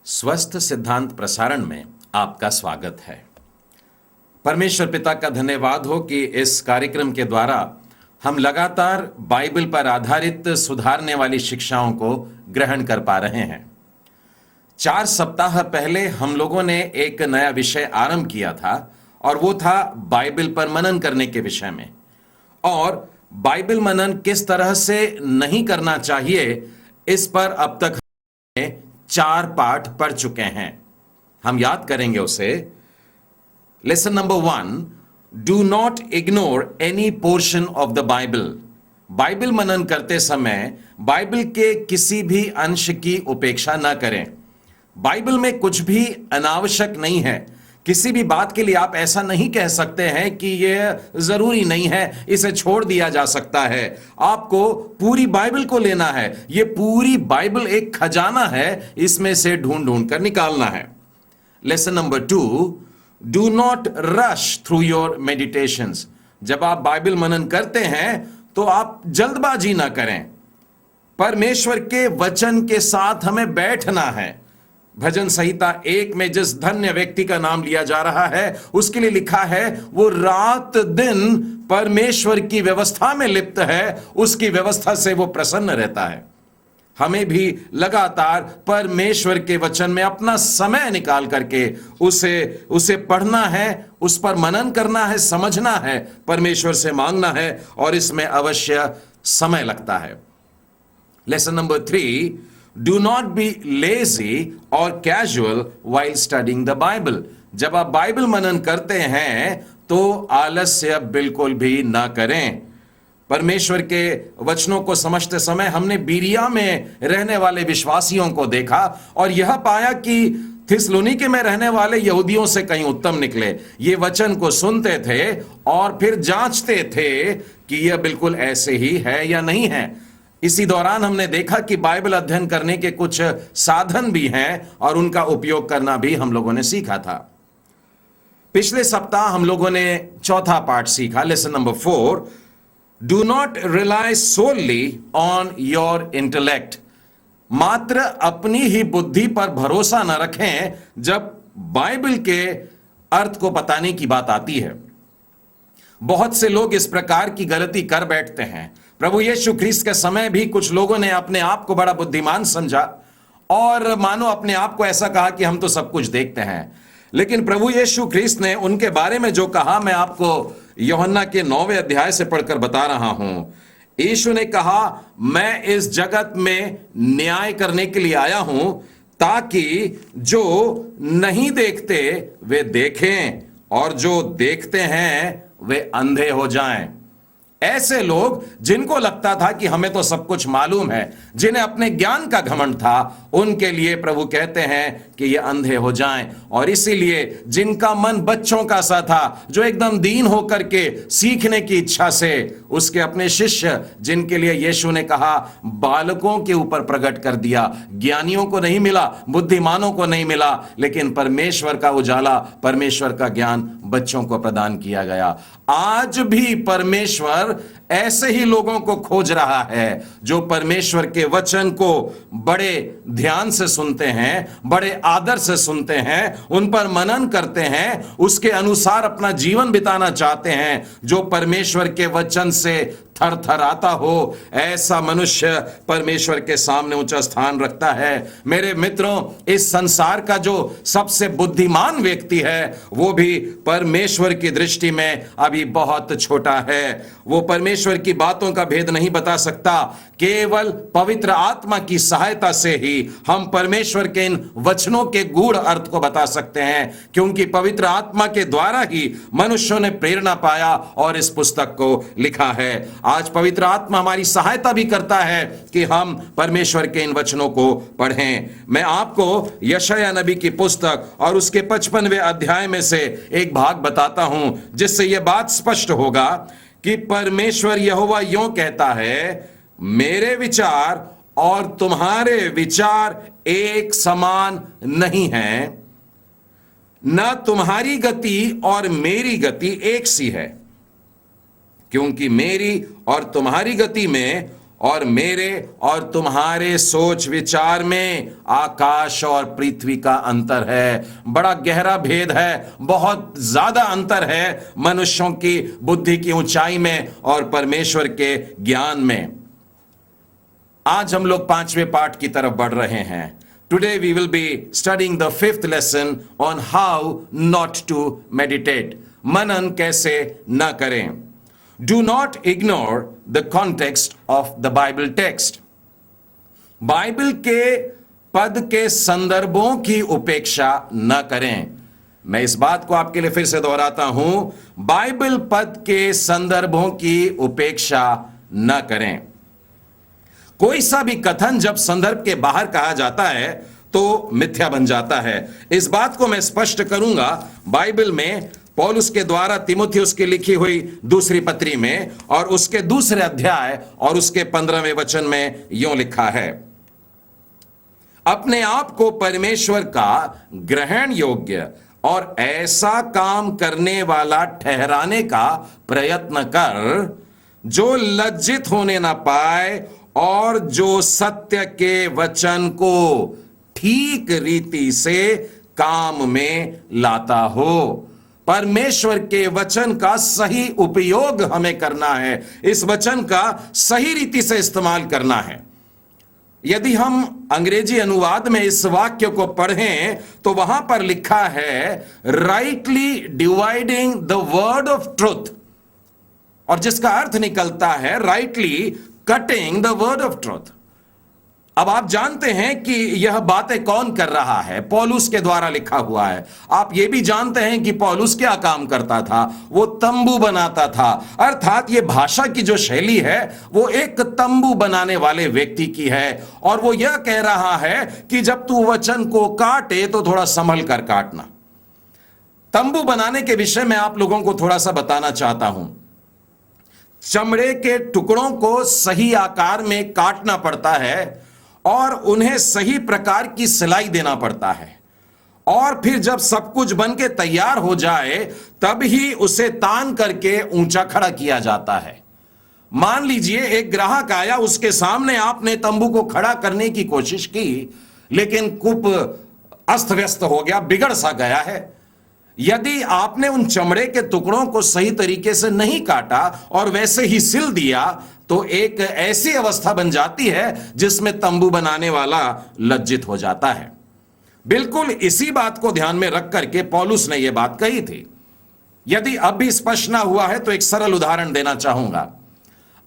स्वस्थ सिद्धांत प्रसारण में आपका स्वागत है। परमेश्वर पिता का धन्यवाद हो कि इस कार्यक्रम के द्वारा हम लगातार बाइबल पर आधारित सुधारने वाली शिक्षाओं को ग्रहण कर पा रहे हैं। 4 सप्ताह पहले हम लोगों ने एक नया विषय आरंभ किया था और वो था बाइबल पर मनन करने के विषय में, और बाइबल मनन किस तरह से नहीं करना चाहिए इस पर अब तक हमने 4 पाठ पढ़ चुके हैं। हम याद करेंगे उसे। Lesson number 1, do not ignore any portion of the Bible. Bible मनन करते समय बाइबल के किसी भी अंश की उपेक्षा न करें। बाइबल में कुछ भी अनावश्यक नहीं है। किसी भी बात के लिए आप ऐसा नहीं कह सकते हैं कि यह जरूरी नहीं है, इसे छोड़ दिया जा सकता है। आपको पूरी बाइबल को लेना है। यह पूरी बाइबल एक खजाना है, इसमें से ढूंढ ढूंढ कर निकालना है। Lesson number 2, do not rush through your meditations. जब आप बाइबल मनन करते हैं तो आप जल्दबाजी ना करें। परमेश्वर के वचन के साथ हमें बैठना है। भजन संहिता 1 में जिस धन्य व्यक्ति का नाम लिया जा रहा है, उसके लिए लिखा है वो रात दिन परमेश्वर की व्यवस्था में लिप्त है, उसकी व्यवस्था से वो प्रसन्न रहता है। हमें भी लगातार परमेश्वर के वचन में अपना समय निकाल करके उसे पढ़ना है, उस पर मनन करना है, समझना है, परमेश्वर से मांगना है, और इसमें अवश्य समय लगता है। Lesson number 3, do not be lazy और casual while studying the Bible. जब आप बाइबल मनन करते हैं तो आलस्य बिल्कुल भी ना करें। परमेश्वर के वचनों को समझते समय हमने बीरिया में रहने वाले विश्वासियों को देखा और यह पाया कि थिस्सलुनीके में रहने वाले यहूदियों से कहीं उत्तम निकले। ये वचन को सुनते थे और फिर जांचते थे कि यह बिल्कुल ऐसे ही है या नहीं है। इसी दौरान हमने देखा कि बाइबल अध्ययन करने के कुछ साधन भी हैं और उनका उपयोग करना भी हम लोगों ने सीखा था। पिछले सप्ताह हम लोगों ने चौथा पाठ सीखा। Lesson number 4, do not rely solely on your intellect. मात्र अपनी ही बुद्धि पर भरोसा न रखें जब बाइबल के अर्थ को बताने की बात आती है। बहुत से लोग इस प्रकार की गलती कर बैठते हैं। प्रभु यीशु ख्रीस्त के समय भी कुछ लोगों ने अपने आप को बड़ा बुद्धिमान समझा और मानो अपने आप को ऐसा कहा कि हम तो सब कुछ देखते हैं। लेकिन प्रभु यीशु ख्रीस्त ने उनके बारे में जो कहा, मैं आपको यूहन्ना के 9वें अध्याय से पढ़कर बता रहा हूं। यीशु ने कहा, मैं इस जगत में न्याय करने के लिए आया हूं ताकि जो नहीं देखते वे देखें और जो देखते हैं वे अंधे हो जाएं। ऐसे लोग जिनको लगता था कि हमें तो सब कुछ मालूम है, जिन्हें अपने ज्ञान का घमंड था, उनके लिए प्रभु कहते हैं कि ये अंधे हो जाएं। और इसीलिए जिनका मन बच्चों का सा था, जो एकदम दीन होकर के सीखने की इच्छा से, उसके अपने शिष्य जिनके लिए यीशु ने कहा बालकों के ऊपर प्रकट कर दिया। ज्ञानियों को नहीं मिला, बुद्धिमानों को नहीं मिला, लेकिन परमेश्वर का उजाला, परमेश्वर का ज्ञान बच्चों को प्रदान किया गया। आज भी परमेश्वर ऐसे ही लोगों को खोज रहा है जो परमेश्वर के वचन को बड़े ध्यान से सुनते हैं, बड़े आदर से सुनते हैं, उन पर मनन करते हैं, उसके अनुसार अपना जीवन बिताना चाहते हैं, जो परमेश्वर के वचन से थरथराता हो। ऐसा मनुष्य परमेश्वर के सामने ऊंचा स्थान रखता है। मेरे मित्रों, इस संसार का जो सबसे बुद्धिमान व्यक्ति है वो भी परमेश्वर की दृष्टि में अभी बहुत छोटा है। वो परमेश्वर की बातों का भेद नहीं बता सकता। केवल पवित्र आत्मा की सहायता से ही हम परमेश्वर के इन वचनों के गूढ़ अर्थ को बता सकते हैं, क्योंकि पवित्र आत्मा के द्वारा ही मनुष्यों ने प्रेरणा पाया और इस पुस्तक को लिखा है। आज पवित्र आत्मा हमारी सहायता भी करता है कि हम परमेश्वर के इन वचनों को पढ़ें। मैं आपको यशायाह नबी की पुस्तक और उसके 55वें अध्याय में से एक भाग बताता हूं, जिससे यह बात स्पष्ट होगा कि परमेश्वर यहोवा यूं कहता है, मेरे विचार और तुम्हारे विचार एक समान नहीं हैं, न तुम्हारी गति और मेरी गति एक सी है, क्योंकि मेरी और तुम्हारी गति में और मेरे और तुम्हारे सोच विचार में आकाश और पृथ्वी का अंतर है। बड़ा गहरा भेद है, बहुत ज्यादा अंतर है मनुष्यों की बुद्धि की ऊंचाई में और परमेश्वर के ज्ञान में। आज हम लोग 5वें पाठ की तरफ बढ़ रहे हैं। Today we will be studying the 5th lesson on how not to meditate. मनन कैसे न करें। Do not ignore the context of the Bible text. Bible के पद के संदर्भों की उपेक्षा न करें। मैं इस बात को आपके लिए फिर से दोहराता हूं, बाइबल पद के संदर्भों की उपेक्षा न करें। कोई सा भी कथन जब संदर्भ के बाहर कहा जाता है तो मिथ्या बन जाता है। इस बात को मैं स्पष्ट करूंगा। बाइबल में पौलुस के द्वारा तीमुथियुस की लिखी हुई दूसरी पत्री में और उसके दूसरे अध्याय और उसके 15वें वचन में यूं लिखा है, अपने आप को परमेश्वर का ग्रहण योग्य और ऐसा काम करने वाला ठहराने का प्रयत्न कर जो लज्जित होने ना पाए और जो सत्य के वचन को ठीक रीति से काम में लाता हो। परमेश्वर के वचन का सही उपयोग हमें करना है, इस वचन का सही रीति से इस्तेमाल करना है। यदि हम अंग्रेजी अनुवाद में इस वाक्य को पढ़ें तो वहां पर लिखा है rightly dividing the word of truth, और जिसका अर्थ निकलता है rightly cutting the word of truth. अब आप जानते हैं कि यह बातें कौन कर रहा है, पौलुस के द्वारा लिखा हुआ है। आप यह भी जानते हैं कि पौलुस क्या काम करता था, वो तंबू बनाता था। अर्थात ये भाषा की जो शैली है वो एक तंबू बनाने वाले व्यक्ति की है, और वो यह कह रहा है कि जब तू वचन को काटे तो थोड़ा संभल कर काटना। तंबू बनाने के विषय में आप लोगों को थोड़ा सा बताना चाहता हूं। चमड़े के टुकड़ों को सही आकार में काटना पड़ता है और उन्हें सही प्रकार की सिलाई देना पड़ता है, और फिर जब सब कुछ बन के तैयार हो जाए तब ही उसे तान करके ऊंचा खड़ा किया जाता है। मान लीजिए एक ग्राहक आया, उसके सामने आपने तंबू को खड़ा करने की कोशिश की, लेकिन कुप अस्त व्यस्त हो गया, बिगड़ सा गया है। यदि आपने उन चमड़े के टुकड़ों को सही तरीके से नहीं काटा और वैसे ही सिल दिया तो एक ऐसी अवस्था बन जाती है जिसमें तंबू बनाने वाला लज्जित हो जाता है। बिल्कुल इसी बात को ध्यान में रख करके पौलुस ने यह बात कही थी। यदि अब भी स्पष्ट ना हुआ है तो एक सरल उदाहरण देना चाहूंगा।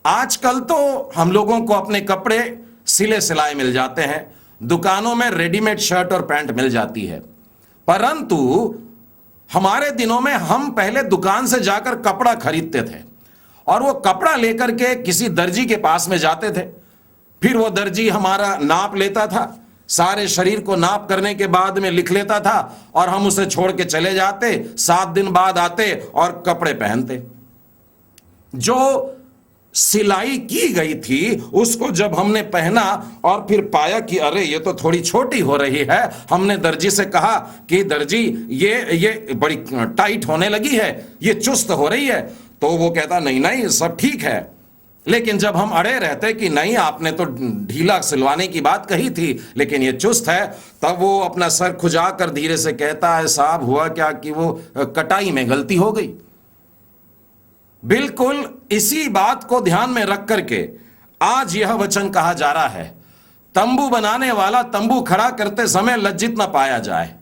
आजकल तो हम लोगों को अपने कपड़े सिले सिलाए मिल जाते हैं, दुकानों में रेडीमेड शर्ट और पैंट मिल जाती है, परंतु हमारे दिनों में हम पहले दुकान से जाकर कपड़ा खरीदते थे और वो कपड़ा लेकर के किसी दर्जी के पास में जाते थे। फिर वो दर्जी हमारा नाप लेता था, सारे शरीर को नाप करने के बाद में लिख लेता था और हम उसे छोड़ के चले जाते। 7 दिन बाद आते और कपड़े पहनते। जो सिलाई की गई थी उसको जब हमने पहना और फिर पाया कि अरे ये तो थोड़ी छोटी हो रही है, हमने दर्जी से कहा कि दर्जी ये बड़ी टाइट होने लगी है, ये चुस्त हो रही है। तो वो कहता नहीं नहीं सब ठीक है। लेकिन जब हम अड़े रहते कि नहीं आपने तो ढीला सिलवाने की बात कही थी लेकिन ये चुस्त है, तब वो अपना सर खुजा कर धीरे से कहता है साहब हुआ क्या कि वो कटाई में गलती हो गई। बिल्कुल इसी बात को ध्यान में रख करके आज यह वचन कहा जा रहा है, तंबू बनाने वाला तंबू खड़ा करते समय लज्जित ना पाया जाए।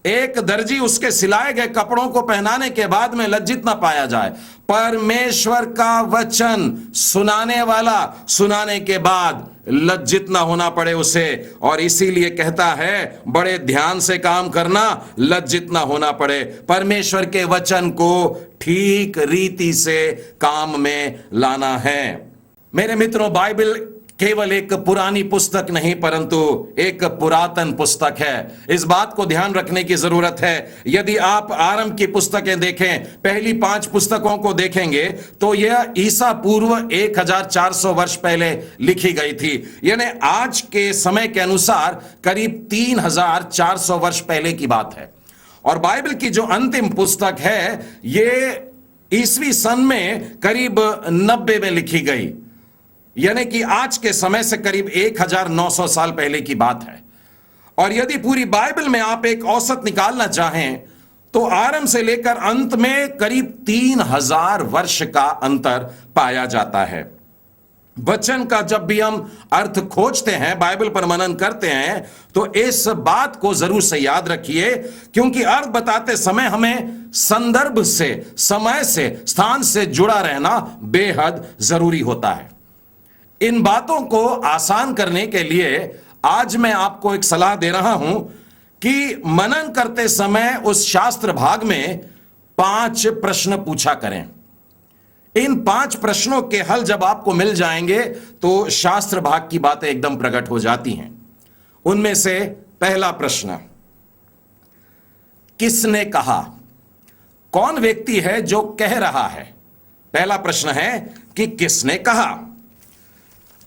एक दर्जी उसके सिलाए गए कपड़ों को पहनाने के बाद में लज्जित ना पाया जाए। परमेश्वर का वचन सुनाने वाला सुनाने के बाद लज्जित ना होना पड़े उसे, और इसीलिए कहता है बड़े ध्यान से काम करना, लज्जित ना होना पड़े। परमेश्वर के वचन को ठीक रीति से काम में लाना है। मेरे मित्रों, बाइबल केवल एक पुरानी पुस्तक नहीं परंतु एक पुरातन पुस्तक है। इस बात को ध्यान रखने की जरूरत है। यदि आप आरंभ की पुस्तकें देखें, पहली 5 पुस्तकों को देखेंगे तो यह ईसा पूर्व 1400 वर्ष पहले लिखी गई थी, यानी आज के समय के अनुसार करीब 3400 वर्ष पहले की बात है। और बाइबल की जो अंतिम पुस्तक है ये ईसवी सन में करीब 90 में लिखी गई, यानी कि आज के समय से करीब 1900 साल पहले की बात है। और यदि पूरी बाइबल में आप एक औसत निकालना चाहें तो आरंभ से लेकर अंत में करीब 3000 वर्ष का अंतर पाया जाता है। वचन का जब भी हम अर्थ खोजते हैं, बाइबल पर मनन करते हैं, तो इस बात को जरूर से याद रखिए, क्योंकि अर्थ बताते समय हमें संदर्भ से, समय से, स्थान से जुड़ा रहना बेहद जरूरी होता है। इन बातों को आसान करने के लिए आज मैं आपको एक सलाह दे रहा हूं कि मनन करते समय उस शास्त्र भाग में 5 प्रश्न पूछा करें। इन 5 प्रश्नों के हल जब आपको मिल जाएंगे तो शास्त्र भाग की बातें एकदम प्रकट हो जाती हैं। उनमें से पहला प्रश्न, किसने कहा? कौन व्यक्ति है जो कह रहा है? पहला प्रश्न है कि किसने कहा।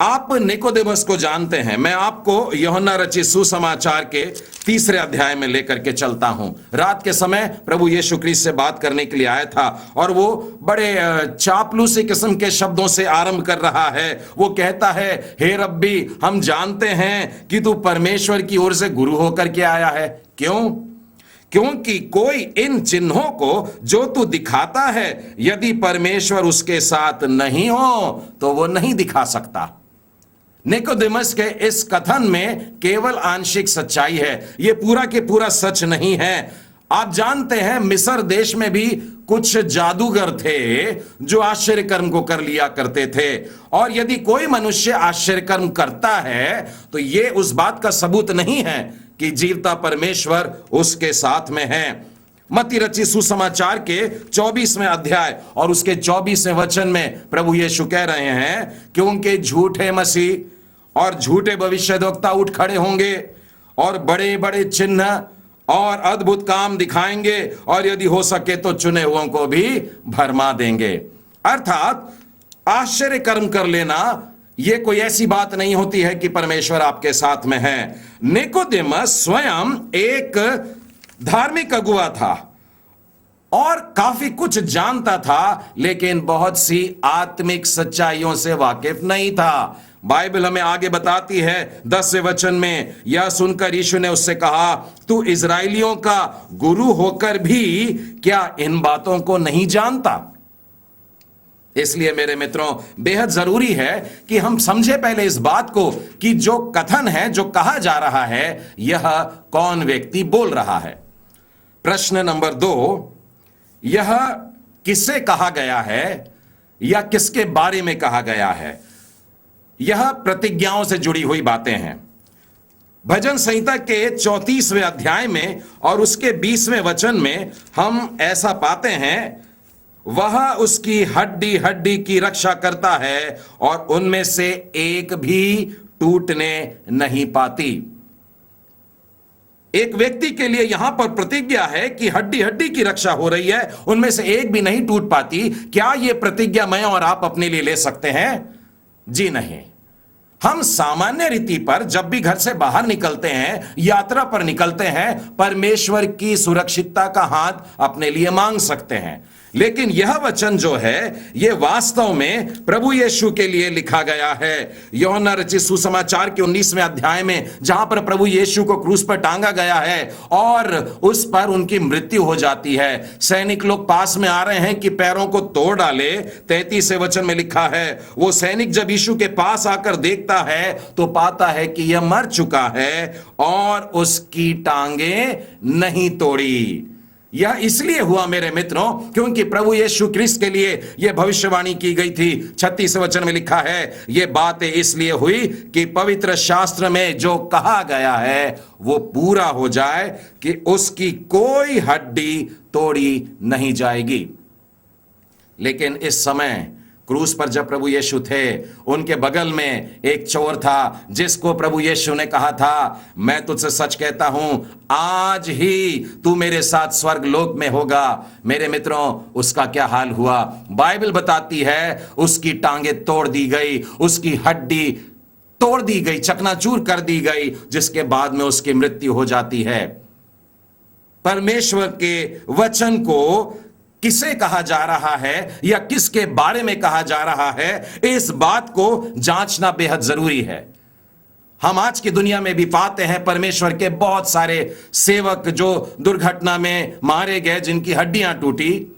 आप निकोदेमस को जानते हैं। मैं आपको यूहन्ना रचित सुसमाचार के 3 अध्याय में लेकर के चलता हूं। रात के समय प्रभु यीशु क्रिस्त से बात करने के लिए आया था और वो बड़े चापलूसी किस्म के शब्दों से आरंभ कर रहा है। वो कहता है, हे रब्बी, हम जानते हैं कि तू परमेश्वर की ओर से गुरु होकर के आया है। क्यों? क्योंकि कोई इन चिन्हों को जो तू दिखाता है, यदि परमेश्वर उसके साथ नहीं हो तो वो नहीं दिखा सकता। निकोदेमस के इस कथन में केवल आंशिक सच्चाई है, यह पूरा के पूरा सच नहीं है। आप जानते हैं मिस्र देश में भी कुछ जादूगर थे जो आश्चर्य कर्म को कर लिया करते थे, और यदि कोई मनुष्य आश्चर्य कर्म करता है तो यह उस बात का सबूत नहीं है कि जीवता परमेश्वर उसके साथ में है। मत्ती रचित सुसमाचार के 24वें अध्याय और उसके 24वें वचन में प्रभु यीशु कह रहे हैं, क्योंकि झूठे मसीह और झूठे भविष्यद्वक्ता उठ खड़े होंगे और बड़े बड़े चिन्ह और अद्भुत काम दिखाएंगे, और यदि हो सके तो चुने हुओं को भी भरमा देंगे। अर्थात आश्चर्य कर्म कर लेना यह कोई ऐसी बात नहीं होती है कि परमेश्वर आपके साथ में है। निकोदेमस स्वयं एक धार्मिक अगुवा था और काफी कुछ जानता था, लेकिन बहुत सी आत्मिक सच्चाइयों से वाकिफ नहीं था। बाइबल हमें आगे बताती है 10वें वचन में, यह सुनकर यीशु ने उससे कहा, तू इजराइलियों का गुरु होकर भी क्या इन बातों को नहीं जानता? इसलिए मेरे मित्रों, बेहद जरूरी है कि हम समझे पहले इस बात को कि जो कथन है, जो कहा जा रहा है, यह कौन व्यक्ति बोल रहा है। प्रश्न नंबर 2, यह किसे कहा गया है या किसके बारे में कहा गया है? यह प्रतिज्ञाओं से जुड़ी हुई बातें हैं। भजन संहिता के 34वें अध्याय में और उसके 20वें वचन में हम ऐसा पाते हैं, वह उसकी हड्डी हड्डी की रक्षा करता है और उनमें से एक भी टूटने नहीं पाती। एक व्यक्ति के लिए यहां पर प्रतिज्ञा है कि हड्डी हड्डी की रक्षा हो रही है, उनमें से एक भी नहीं टूट पाती। क्या यह प्रतिज्ञा मैं और आप अपने लिए ले सकते हैं? जी नहीं। हम सामान्य रीति पर जब भी घर से बाहर निकलते हैं, यात्रा पर निकलते हैं, परमेश्वर की सुरक्षितता का हाथ अपने लिए मांग सकते हैं, लेकिन यह वचन जो है यह वास्तव में प्रभु यीशु के लिए लिखा गया है। यूहन्ना रचित सुसमाचार के 19वें अध्याय में, जहां पर प्रभु यीशु को क्रूस पर टांगा गया है और उस पर उनकी मृत्यु हो जाती है। सैनिक लोग पास में आ रहे हैं कि पैरों को तोड़ डाले। 33वें वचन में लिखा है, वो सैनिक जब यीशु के पास आकर देखता है तो पाता है कि यह मर चुका है और उसकी टांगे नहीं तोड़ी। यह इसलिए हुआ मेरे मित्रों, क्योंकि प्रभु यीशु क्रिस्त के लिए यह भविष्यवाणी की गई थी। 36वें वचन में लिखा है, यह बातें इसलिए हुई कि पवित्र शास्त्र में जो कहा गया है वो पूरा हो जाए कि उसकी कोई हड्डी तोड़ी नहीं जाएगी। लेकिन इस समय क्रूस पर जब प्रभु यीशु थे, उनके बगल में एक चोर था जिसको प्रभु यीशु ने कहा था, मैं तुझसे सच कहता हूं, आज ही तू मेरे साथ स्वर्ग लोक में होगा। मेरे मित्रों, उसका क्या हाल हुआ? बाइबल बताती है उसकी टांगे तोड़ दी गई, उसकी हड्डी तोड़ दी गई, चकनाचूर कर दी गई, जिसके बाद में उसकी मृत्यु हो जाती है। परमेश्वर के वचन को किसे कहा जा रहा है या किसके बारे में कहा जा रहा है, इस बात को जांचना बेहद जरूरी है। हम आज की दुनिया में भी पाते हैं परमेश्वर के बहुत सारे सेवक जो दुर्घटना में मारे गए, जिनकी हड्डियां टूटी।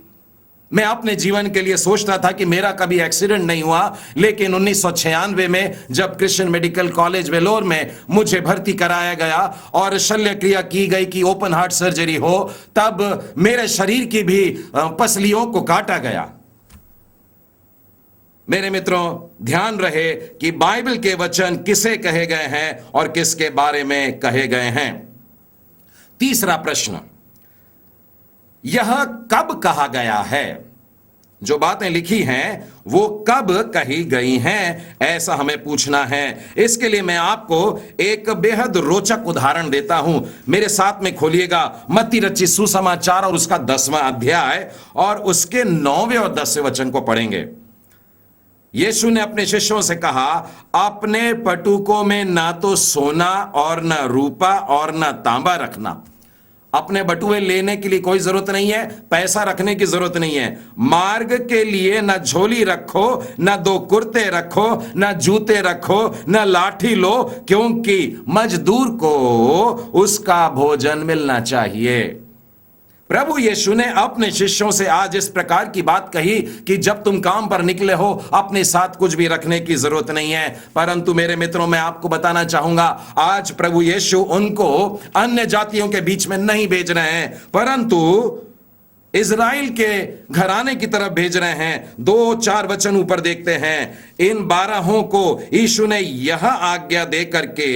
मैं अपने जीवन के लिए सोचता था कि मेरा कभी एक्सीडेंट नहीं हुआ, लेकिन 1996 में जब क्रिश्चियन मेडिकल कॉलेज वेलोर में मुझे भर्ती कराया गया और शल्य क्रिया की गई कि ओपन हार्ट सर्जरी हो, तब मेरे शरीर की भी पसलियों को काटा गया। मेरे मित्रों, ध्यान रहे कि बाइबल के वचन किसे कहे गए हैं और किसके बारे में कहे गए हैं। तीसरा प्रश्न, यह कब कहा गया है? जो बातें लिखी हैं वो कब कही गई हैं, ऐसा हमें पूछना है। इसके लिए मैं आपको एक बेहद रोचक उदाहरण देता हूं। मेरे साथ में खोलिएगा मत्ती रचित सुसमाचार और उसका 10वां अध्याय और उसके 9वें और 10वें वचन को पढ़ेंगे। यीशु ने अपने शिष्यों से कहा, अपने पटुकों में ना तो सोना और ना रूपा और ना तांबा रखना। अपने बटुए लेने के लिए कोई जरूरत नहीं है, पैसा रखने की जरूरत नहीं है। मार्ग के लिए ना झोली रखो, ना 2 कुर्ते रखो, ना जूते रखो, ना लाठी लो, क्योंकि मजदूर को उसका भोजन मिलना चाहिए। प्रभु यीशु ने अपने शिष्यों से आज इस प्रकार की बात कही कि जब तुम काम पर निकले हो, अपने साथ कुछ भी रखने की जरूरत नहीं है। परंतु मेरे मित्रों, मैं आपको बताना चाहूंगा, आज प्रभु यीशु उनको अन्य जातियों के बीच में नहीं भेज रहे हैं, परंतु इज़राइल के घराने की तरफ भेज रहे हैं। 2-4 वचन ऊपर देखते हैं। इन 12 को यीशु ने यह आज्ञा दे करके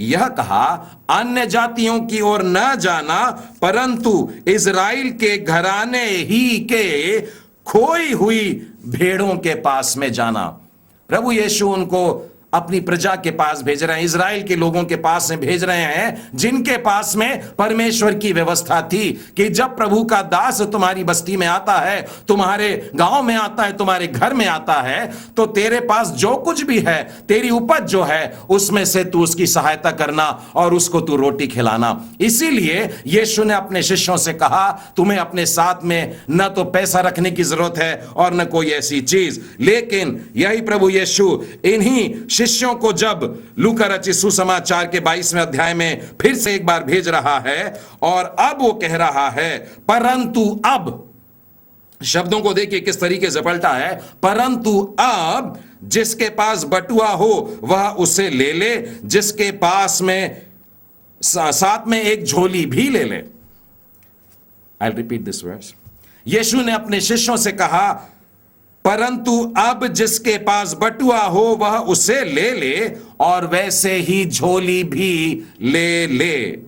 यह कहा, अन्य जातियों की ओर न जाना, परंतु इज़राइल के घराने ही के खोई हुई भेड़ों के पास में जाना। प्रभु यीशु उनको अपनी प्रजा के पास भेज रहे हैं, इज़राइल के लोगों के पास में भेज रहे हैं, जिनके पास में परमेश्वर की व्यवस्था थी कि जब प्रभु का दास तुम्हारी बस्ती में आता है, तुम्हारे गांव में आता है, तुम्हारे घर में आता है, तो तेरे पास जो कुछ भी है, तेरी उपज जो है, उसमें से तू उसकी सहायता करना और उसको तू रोटी खिलाना। इसीलिए यीशु ने अपने शिष्यों से कहा, तुम्हें अपने साथ में न तो पैसा रखने की जरूरत है और न कोई ऐसी चीज। लेकिन यही प्रभु यीशु इन्हीं शिष्यों को जब लूका रचित सुसमाचार के 22वें अध्याय में फिर से एक बार भेज रहा है और अब वो कह रहा है, परंतु अब, शब्दों को देखिए किस तरीके से पलटा है, परंतु अब जिसके पास बटुआ हो वह उसे ले ले, जिसके पास में साथ में एक झोली भी ले ले। I repeat this verse. यीशु ने अपने शिष्यों से कहा, परंतु अब जिसके पास बटुआ हो वह उसे ले ले और वैसे ही झोली भी ले ले।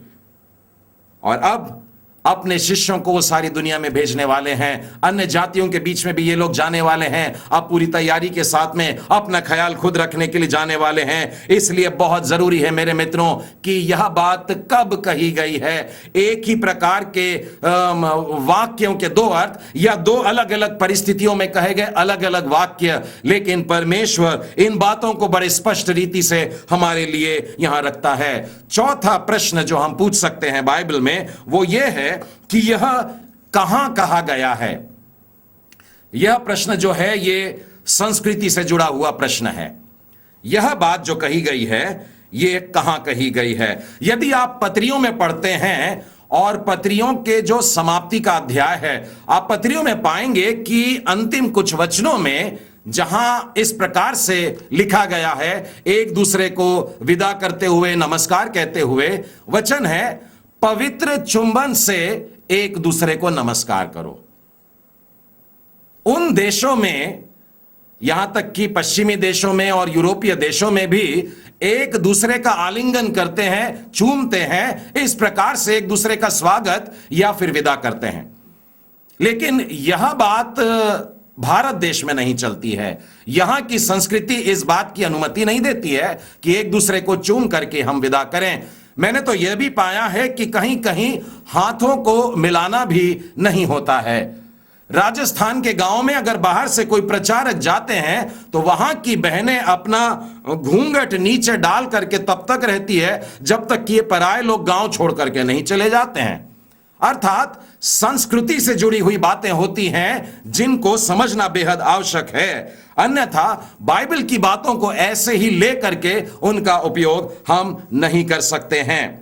और अब अपने शिष्यों को वो सारी दुनिया में भेजने वाले हैं, अन्य जातियों के बीच में भी ये लोग जाने वाले हैं। अब पूरी तैयारी के साथ में अपना ख्याल खुद रखने के लिए जाने वाले हैं। इसलिए बहुत जरूरी है मेरे मित्रों कि यह बात कब कही गई है। एक ही प्रकार के वाक्यों के 2 अर्थ या 2 अलग अलग परिस्थितियों में कहे गए अलग अलग वाक्य, लेकिन परमेश्वर इन बातों को बड़े स्पष्ट रीति से हमारे लिए यहां रखता है। चौथा प्रश्न जो हम पूछ सकते हैं बाइबल में वो ये है कि यह कहां कहा गया है। यह प्रश्न जो है ये संस्कृति से जुड़ा हुआ प्रश्न है। यह बात जो कही गई है ये कहां कही गई है। यदि आप पत्रियों में पढ़ते हैं और पत्रियों के जो समाप्ति का अध्याय है, आप पत्रियों में पाएंगे कि अंतिम कुछ वचनों में जहां इस प्रकार से लिखा गया है, एक दूसरे को विदा करते हुए, नमस्कार कहते हुए, वचन है, पवित्र चुंबन से एक दूसरे को नमस्कार करो। उन देशों में, यहां तक कि पश्चिमी देशों में और यूरोपीय देशों में भी एक दूसरे का आलिंगन करते हैं, चूमते हैं, इस प्रकार से एक दूसरे का स्वागत या फिर विदा करते हैं। लेकिन यह बात भारत देश में नहीं चलती है। यहां की संस्कृति इस बात की अनुमति नहीं देती है कि एक दूसरे को चूम करके हम विदा करें। मैंने तो यह भी पाया है कि कहीं कहीं हाथों को मिलाना भी नहीं होता है। राजस्थान के गांव में अगर बाहर से कोई प्रचारक जाते हैं तो वहां की बहनें अपना घूंघट नीचे डाल करके तब तक रहती है जब तक कि ये पराये लोग गांव छोड़ करके नहीं चले जाते हैं। अर्थात संस्कृति से जुड़ी हुई बातें होती हैं जिनको समझना बेहद आवश्यक है। अन्यथा बाइबल की बातों को ऐसे ही ले करके उनका उपयोग हम नहीं कर सकते हैं।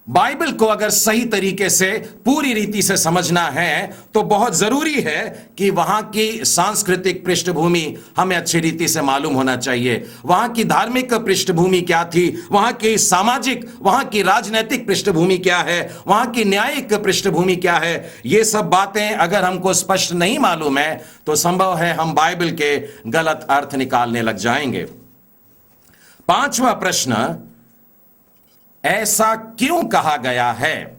बाइबल को अगर सही तरीके से पूरी रीति से समझना है तो बहुत जरूरी है कि वहां की सांस्कृतिक पृष्ठभूमि हमें अच्छी रीति से मालूम होना चाहिए। वहां की धार्मिक पृष्ठभूमि क्या थी, वहां की सामाजिक, वहां की राजनीतिक पृष्ठभूमि क्या है, वहां की न्यायिक पृष्ठभूमि क्या है। ये सब बातें अगर हमको स्पष्ट नहीं मालूम है तो संभव है हम बाइबल के गलत अर्थ निकालने लग जाएंगे। पांचवा प्रश्न, ऐसा क्यों कहा गया है?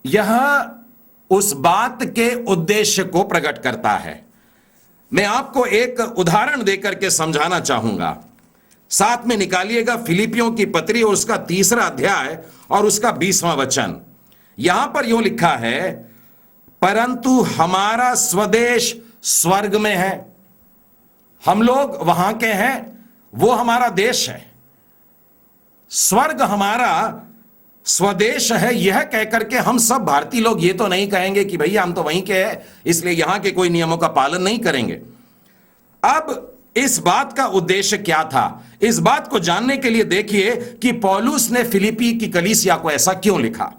यह उस बात के उद्देश्य को प्रकट करता है। मैं आपको एक उदाहरण देकर के समझाना चाहूंगा। साथ में निकालिएगा फिलिपियों की पत्री और उसका 3 अध्याय और उसका 20वां वचन। यहां पर यूं लिखा है, परंतु हमारा स्वदेश स्वर्ग में है। हम लोग वहां के हैं, वो हमारा देश है। स्वर्ग हमारा स्वदेश है, यह कहकर के हम सब भारतीय लोग ये तो नहीं कहेंगे कि भैया हम तो वहीं के हैं इसलिए यहां के कोई नियमों का पालन नहीं करेंगे। अब इस बात का उद्देश्य क्या था? इस बात को जानने के लिए देखिए कि पौलुस ने फिलिपी की कलीसिया को ऐसा क्यों लिखा।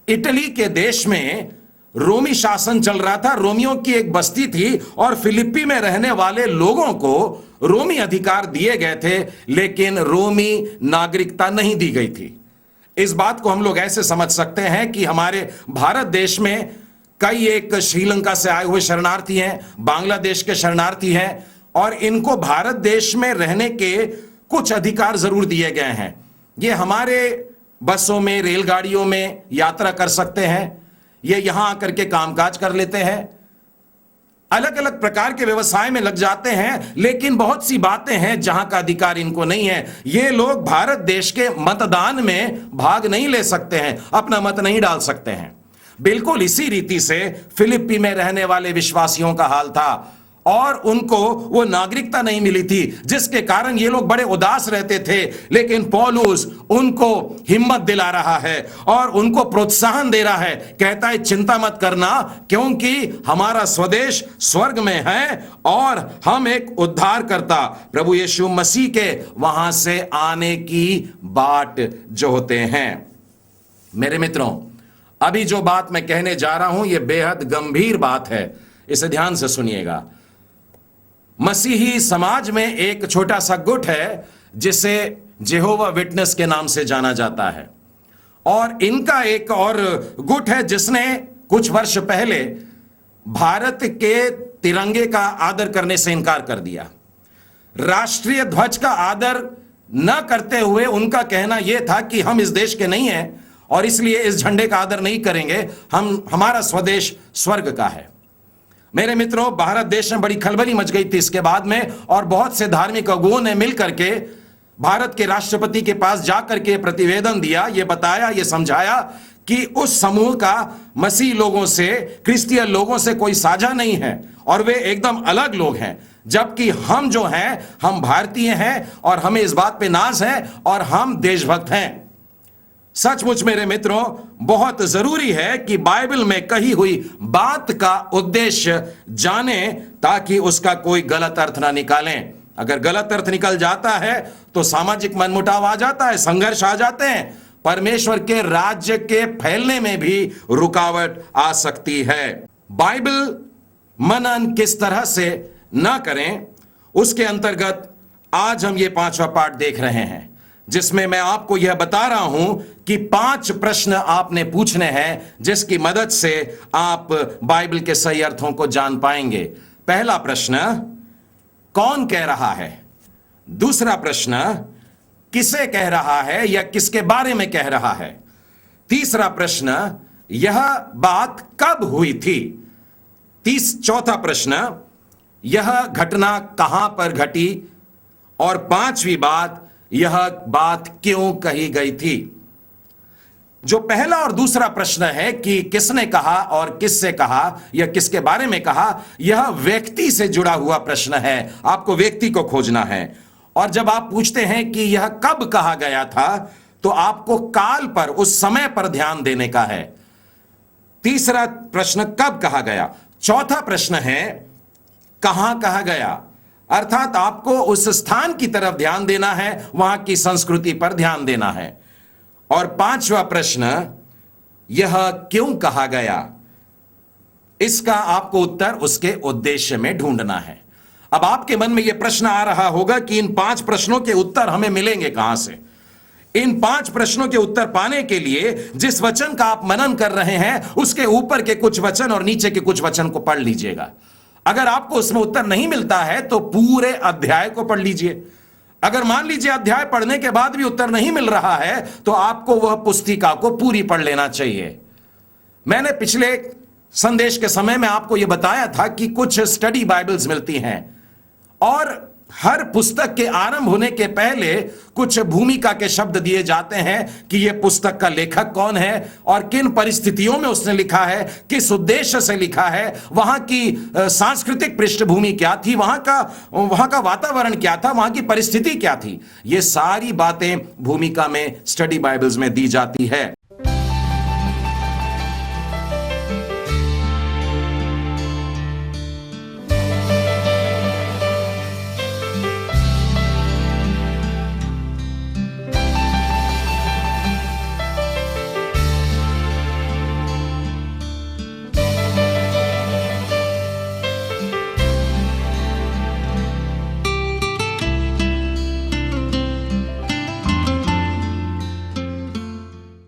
इटली के देश में रोमी शासन चल रहा था, रोमियों की एक बस्ती थी और फिलिप्पी में रहने वाले लोगों को रोमी अधिकार दिए गए थे, लेकिन रोमी नागरिकता नहीं दी गई थी। इस बात को हम लोग ऐसे समझ सकते हैं कि हमारे भारत देश में कई एक श्रीलंका से आए हुए शरणार्थी हैं, बांग्लादेश के शरणार्थी हैं, और इनको भारत देश में रहने के कुछ अधिकार जरूर दिए गए हैं। ये हमारे बसों में, रेलगाड़ियों में यात्रा कर सकते हैं, ये यहां आकर के कामकाज कर लेते हैं, अलग अलग प्रकार के व्यवसाय में लग जाते हैं, लेकिन बहुत सी बातें हैं जहां का अधिकार इनको नहीं है। ये लोग भारत देश के मतदान में भाग नहीं ले सकते हैं, अपना मत नहीं डाल सकते हैं। बिल्कुल इसी रीति से फिलिप्पी में रहने वाले विश्वासियों का हाल था और उनको वो नागरिकता नहीं मिली थी, जिसके कारण ये लोग बड़े उदास रहते थे। लेकिन पौलुस उनको हिम्मत दिला रहा है और उनको प्रोत्साहन दे रहा है। कहता है चिंता मत करना, क्योंकि हमारा स्वदेश स्वर्ग में है और हम एक उद्धारकर्ता प्रभु यीशु मसीह के वहां से आने की बाट जोहते हैं। मेरे मित्रों, अभी जो बात मैं कहने जा रहा हूं यह बेहद गंभीर बात है, इसे ध्यान से सुनिएगा। मसीही समाज में एक छोटा सा गुट है जिसे जेहोवा विटनेस के नाम से जाना जाता है, और इनका एक और गुट है जिसने कुछ वर्ष पहले भारत के तिरंगे का आदर करने से इनकार कर दिया। राष्ट्रीय ध्वज का आदर न करते हुए उनका कहना यह था कि हम इस देश के नहीं हैं और इसलिए इस झंडे का आदर नहीं करेंगे, हमारा स्वदेश स्वर्ग का है। मेरे मित्रों, भारत देश में बड़ी खलबली मच गई थी इसके बाद में, और बहुत से धार्मिक अगुओं ने मिलकर के भारत के राष्ट्रपति के पास जाकर के प्रतिवेदन दिया, ये बताया, ये समझाया कि उस समूह का मसीह लोगों से, क्रिश्चियन लोगों से कोई साझा नहीं है और वे एकदम अलग लोग हैं, जबकि हम जो हैं हम भारतीय हैं और हमें इस बात पे नाज है और हम देशभक्त हैं। सचमुच मेरे मित्रों, बहुत जरूरी है कि बाइबल में कही हुई बात का उद्देश्य जाने ताकि उसका कोई गलत अर्थ ना निकालें। अगर गलत अर्थ निकल जाता है तो सामाजिक मनमुटाव आ जाता है, संघर्ष आ जाते हैं, परमेश्वर के राज्य के फैलने में भी रुकावट आ सकती है। बाइबल मनन किस तरह से ना करें, उसके अंतर्गत आज हम ये 5वां पाठ देख रहे हैं, जिसमें मैं आपको यह बता रहा हूं कि 5 प्रश्न आपने पूछने हैं जिसकी मदद से आप बाइबल के सही अर्थों को जान पाएंगे। पहला प्रश्न, कौन कह रहा है? दूसरा प्रश्न, किसे कह रहा है या किसके बारे में कह रहा है? तीसरा प्रश्न, यह बात कब हुई थी? चौथा प्रश्न, यह घटना कहां पर घटी? और 5वीं बात, यह बात क्यों कही गई थी? जो पहला और दूसरा प्रश्न है कि किसने कहा और किससे कहा या किसके बारे में कहा, यह व्यक्ति से जुड़ा हुआ प्रश्न है। आपको व्यक्ति को खोजना है। और जब आप पूछते हैं कि यह कब कहा गया था, तो आपको काल पर, उस समय पर ध्यान देने का है। तीसरा प्रश्न कब कहा गया। चौथा प्रश्न है कहां कहा गया, अर्थात आपको उस स्थान की तरफ ध्यान देना है, वहां की संस्कृति पर ध्यान देना है। और पांचवा प्रश्न, यह क्यों कहा गया, इसका आपको उत्तर उसके उद्देश्य में ढूंढना है। अब आपके मन में यह प्रश्न आ रहा होगा कि इन 5 प्रश्नों के उत्तर हमें मिलेंगे कहां से। इन 5 प्रश्नों के उत्तर पाने के लिए जिस वचन का आप मनन कर रहे हैं, उसके ऊपर के कुछ वचन और नीचे के कुछ वचन को पढ़ लीजिएगा। अगर आपको उसमें उत्तर नहीं मिलता है तो पूरे अध्याय को पढ़ लीजिए। अगर मान लीजिए अध्याय पढ़ने के बाद भी उत्तर नहीं मिल रहा है, तो आपको वह पुस्तिका को पूरी पढ़ लेना चाहिए। मैंने पिछले संदेश के समय में आपको यह बताया था कि कुछ स्टडी बाइबल्स मिलती हैं और हर पुस्तक के आरंभ होने के पहले कुछ भूमिका के शब्द दिए जाते हैं कि यह पुस्तक का लेखक कौन है और किन परिस्थितियों में उसने लिखा है, किस उद्देश्य से लिखा है, वहां की सांस्कृतिक पृष्ठभूमि क्या थी, वहां का वातावरण क्या था, वहां की परिस्थिति क्या थी। यह सारी बातें भूमिका में स्टडी बाइबल्स में दी जाती है।